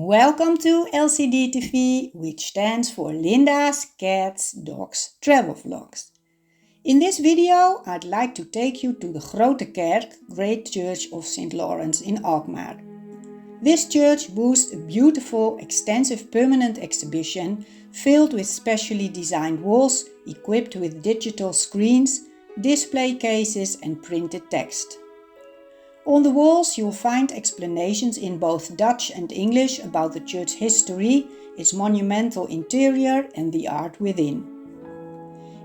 Welcome to LCD TV, which stands for Linda's Cats Dogs Travel Vlogs. In this video, I'd like to take you to the Grote Kerk, Great Church of St. Lawrence in Alkmaar. This church boasts a beautiful, extensive permanent exhibition filled with specially designed walls equipped with digital screens, display cases and printed text. On the walls you'll find explanations in both Dutch and English about the church's history, its monumental interior and the art within.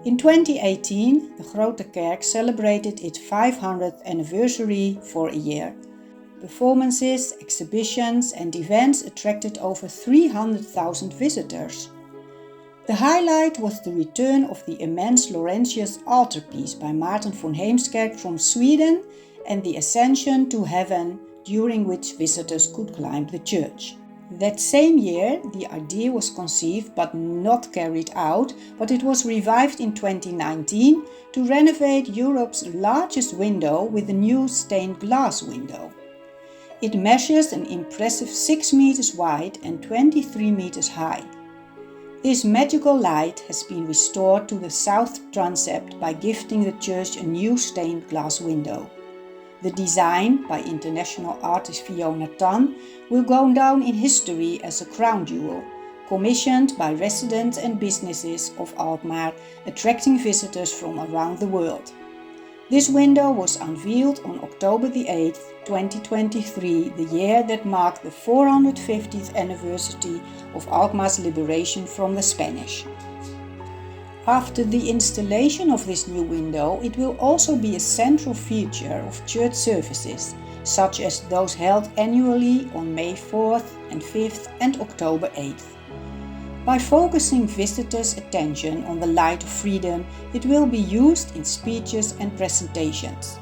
In 2018, the Grote Kerk celebrated its 500th anniversary for a year. Performances, exhibitions and events attracted over 300,000 visitors. The highlight was the return of the immense Laurentius altarpiece by Maarten von Heemskerk from Sweden and the Ascension to Heaven, during which visitors could climb the church. That same year, the idea was conceived but not carried out, but it was revived in 2019 to renovate Europe's largest window with a new stained glass window. It measures an impressive 6 meters wide and 23 meters high. This magical light has been restored to the south transept by gifting the church a new stained glass window. The design, by international artist Fiona Tan, will go down in history as a crown jewel, commissioned by residents and businesses of Alkmaar, attracting visitors from around the world. This window was unveiled on October 8, 2023, the year that marked the 450th anniversary of Alkmaar's liberation from the Spanish. After the installation of this new window, it will also be a central feature of church services, such as those held annually on May 4th and 5th and October 8th. By focusing visitors' attention on the light of freedom, it will be used in speeches and presentations.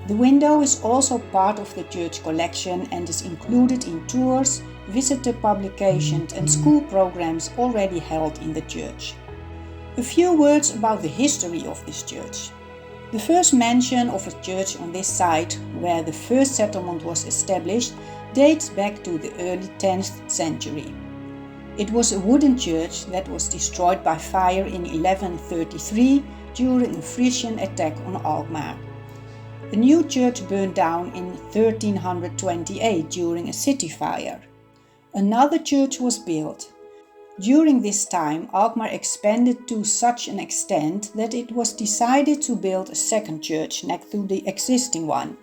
The window is also part of the church collection and is included in tours, visitor publications and school programs already held in the church. A few words about the history of this church. The first mention of a church on this site, where the first settlement was established, dates back to the early 10th century. It was a wooden church that was destroyed by fire in 1133 during a Frisian attack on Alkmaar. A new church burned down in 1328 during a city fire. Another church was built. During this time, Alkmaar expanded to such an extent that it was decided to build a second church next to the existing one,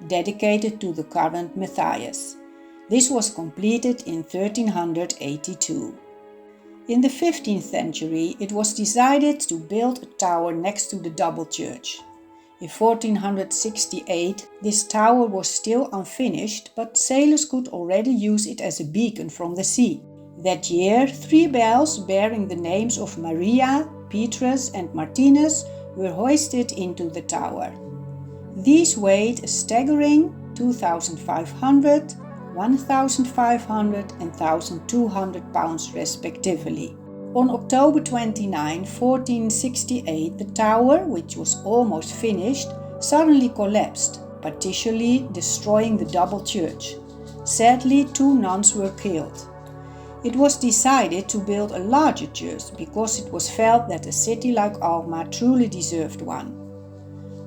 dedicated to the current Matthias. This was completed in 1382. In the 15th century, it was decided to build a tower next to the double church. In 1468, this tower was still unfinished, but sailors could already use it as a beacon from the sea. That year, 3 bells bearing the names of Maria, Petrus and Martinus were hoisted into the tower. These weighed a staggering 2,500, 1,500 and 1,200 pounds respectively. On October 29, 1468, the tower, which was almost finished, suddenly collapsed, partially destroying the double church. Sadly, 2 nuns were killed. It was decided to build a larger church because it was felt that a city like Alkmaar truly deserved one.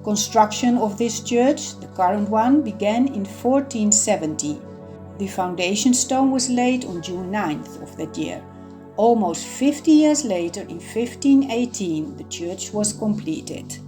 Construction of this church, the current one, began in 1470. The foundation stone was laid on June 9th of that year. Almost 50 years later, in 1518, the church was completed.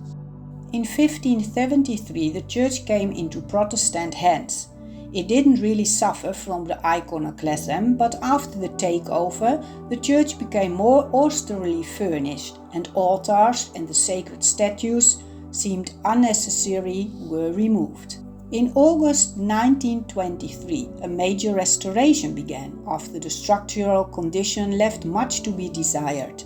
In 1573, the church came into Protestant hands. It didn't really suffer from the iconoclasm, but after the takeover, the church became more austerely furnished, and altars and the sacred statues seemed unnecessary were removed. In August 1923, a major restoration began after the structural condition left much to be desired.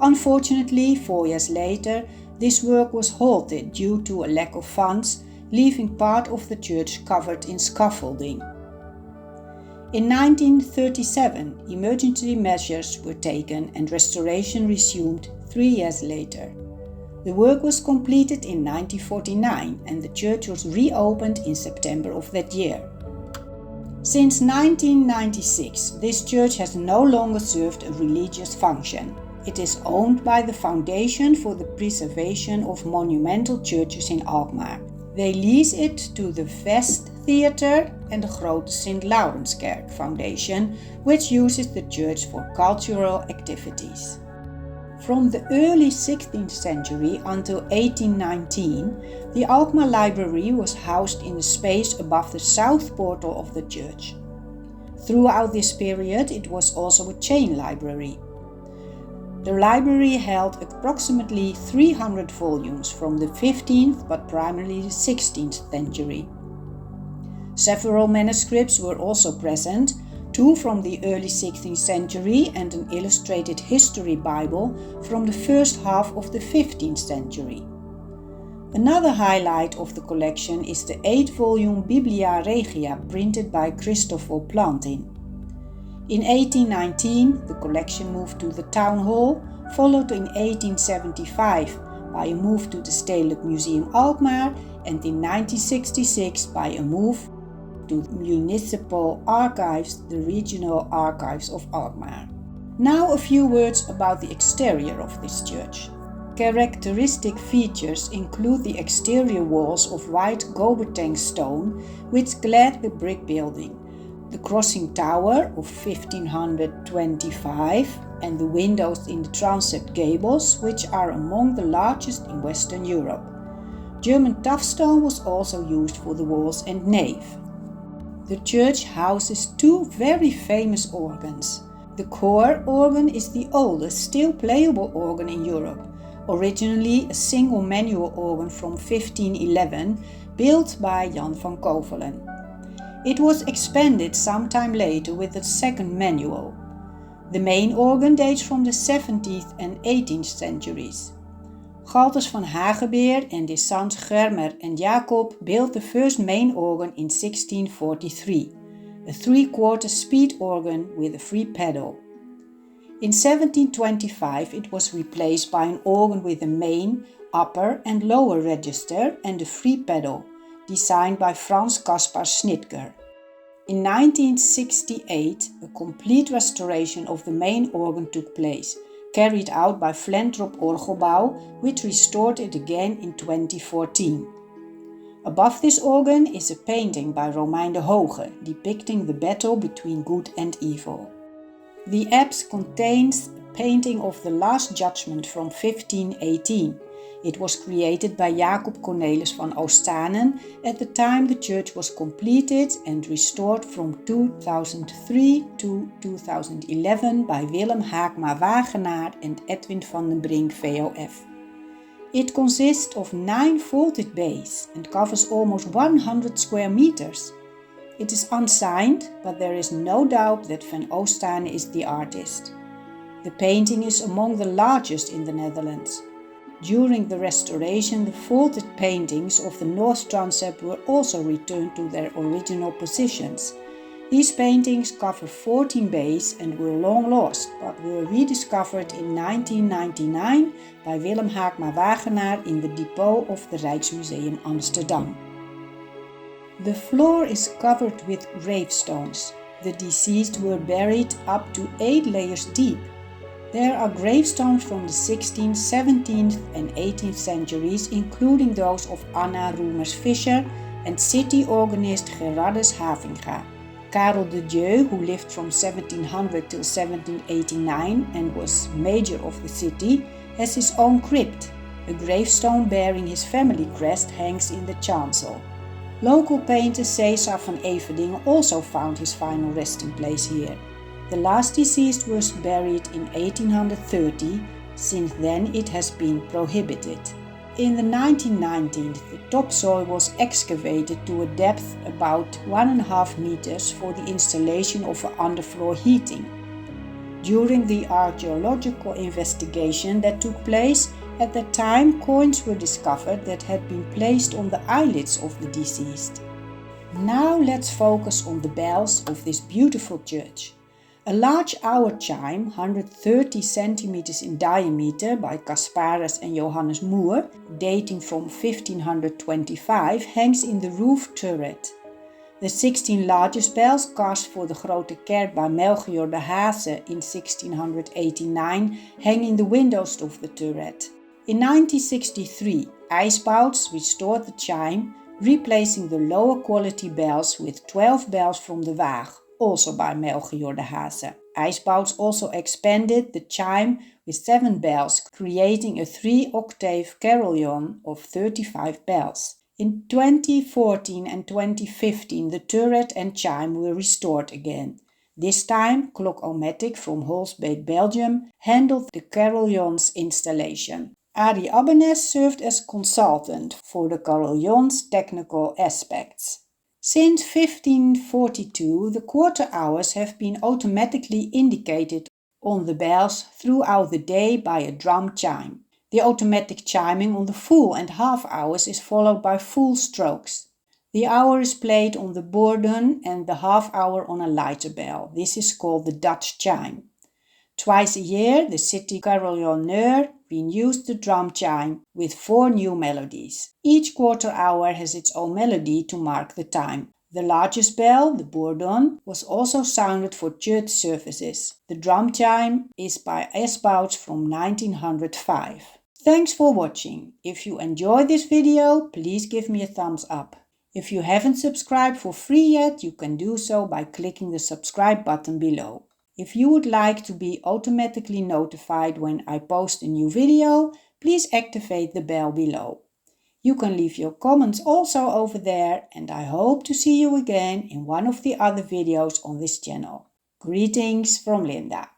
Unfortunately, 4 years later, this work was halted due to a lack of funds, leaving part of the church covered in scaffolding. In 1937, emergency measures were taken and restoration resumed 3 years later. The work was completed in 1949 and the church was reopened in September of that year. Since 1996, this church has no longer served a religious function. It is owned by the Foundation for the Preservation of Monumental Churches in Alkmaar. They lease it to the West Theatre and the Grote Sint Laurenskerk Foundation, which uses the church for cultural activities. From the early 16th century until 1819, the Alkmaar Library was housed in the space above the south portal of the church. Throughout this period, it was also a chain library. The library held approximately 300 volumes from the 15th but primarily the 16th century. Several manuscripts were also present, two from the early 16th century and an illustrated history Bible from the first half of the 15th century. Another highlight of the collection is the 8-volume Biblia Regia printed by Christopher Plantin. In 1819, the collection moved to the Town Hall, followed in 1875 by a move to the Stedelijk Museum Alkmaar and in 1966 by a move to Municipal Archives, the Regional Archives of Alkmaar. Now a few words about the exterior of this church. Characteristic features include the exterior walls of white Gobbertank stone which clad the brick building, the crossing tower of 1525 and the windows in the transept gables, which are among the largest in Western Europe. German tuffstone was also used for the walls and nave. The church houses two very famous organs. The Chor organ is the oldest still playable organ in Europe, originally a single manual organ from 1511 built by Jan van Kovelen. It was expanded sometime later with a second manual. The main organ dates from the 17th and 18th centuries. Galters van Hagebeer and his sons Germer and Jacob built the first main organ in 1643, a 3/4 speed organ with a free pedal. In 1725 it was replaced by an organ with a main, upper and lower register and a free pedal, designed by Franz Caspar Schnitger. In 1968, a complete restoration of the main organ took place, carried out by Flentrop Orgelbouw, which restored it again in 2014. Above this organ is a painting by Romein de Hooge depicting the battle between good and evil. The apse contains a painting of the Last Judgment from 1518. It was created by Jacob Cornelis van Oostsanen at the time the church was completed and restored from 2003 to 2011 by Willem Haakma Wagenaar and Edwin van den Brink VOF. It consists of 9 vaulted bays and covers almost 100 square meters. It is unsigned, but there is no doubt that Van Oostsanen is the artist. The painting is among the largest in the Netherlands. During the restoration, the vaulted paintings of the north transept were also returned to their original positions. These paintings cover 14 bays and were long lost, but were rediscovered in 1999 by Willem Haakma Wagenaar in the depot of the Rijksmuseum Amsterdam. The floor is covered with gravestones. The deceased were buried up to 8 layers deep. There are gravestones from the 16th, 17th and 18th centuries, including those of Anna Roemers-Visser and city organist Gerardus Havinga. Karel de Dieu, who lived from 1700 till 1789 and was mayor of the city, has his own crypt. A gravestone bearing his family crest hangs in the chancel. Local painter Cesar van Everdingen also found his final resting place here. The last deceased was buried in 1830, since then it has been prohibited. In the 1990s, the topsoil was excavated to a depth about 1.5 meters for the installation of underfloor heating. During the archaeological investigation that took place, at that time coins were discovered that had been placed on the eyelids of the deceased. Now let's focus on the bells of this beautiful church. A large hour chime, 130 centimeters in diameter by Casparis and Johannes Moer, dating from 1525, hangs in the roof turret. The 16 largest bells cast for the Grote Kerk by Melchior de Haase in 1689 hang in the windows of the turret. In 1963, IJsbouts restored the chime, replacing the lower quality bells with 12 bells from the Waag, also by Melchior de Haase. IJsbouts also expanded the chime with 7 bells, creating a 3-octave carillon of 35 bells. In 2014 and 2015, the turret and chime were restored again. This time, Clock-O-Matic from Holsbeek, Belgium, handled the carillon's installation. Arie Abbenes served as consultant for the carillon's technical aspects. Since 1542, the quarter hours have been automatically indicated on the bells throughout the day by a drum chime. The automatic chiming on the full and half hours is followed by full strokes. The hour is played on the bourdon and the half hour on a lighter bell. This is called the Dutch chime. Twice a year, the city carillonneur renews the drum chime with 4 new melodies. Each quarter hour has its own melody to mark the time. The largest bell, the bourdon, was also sounded for church services. The drum chime is by IJsbouts from 1905. Thanks for watching. If you enjoyed this video, please give me a thumbs up. If you haven't subscribed for free yet, you can do so by clicking the subscribe button below. If you would like to be automatically notified when I post a new video, please activate the bell below. You can leave your comments also over there, and I hope to see you again in one of the other videos on this channel. Greetings from Linda.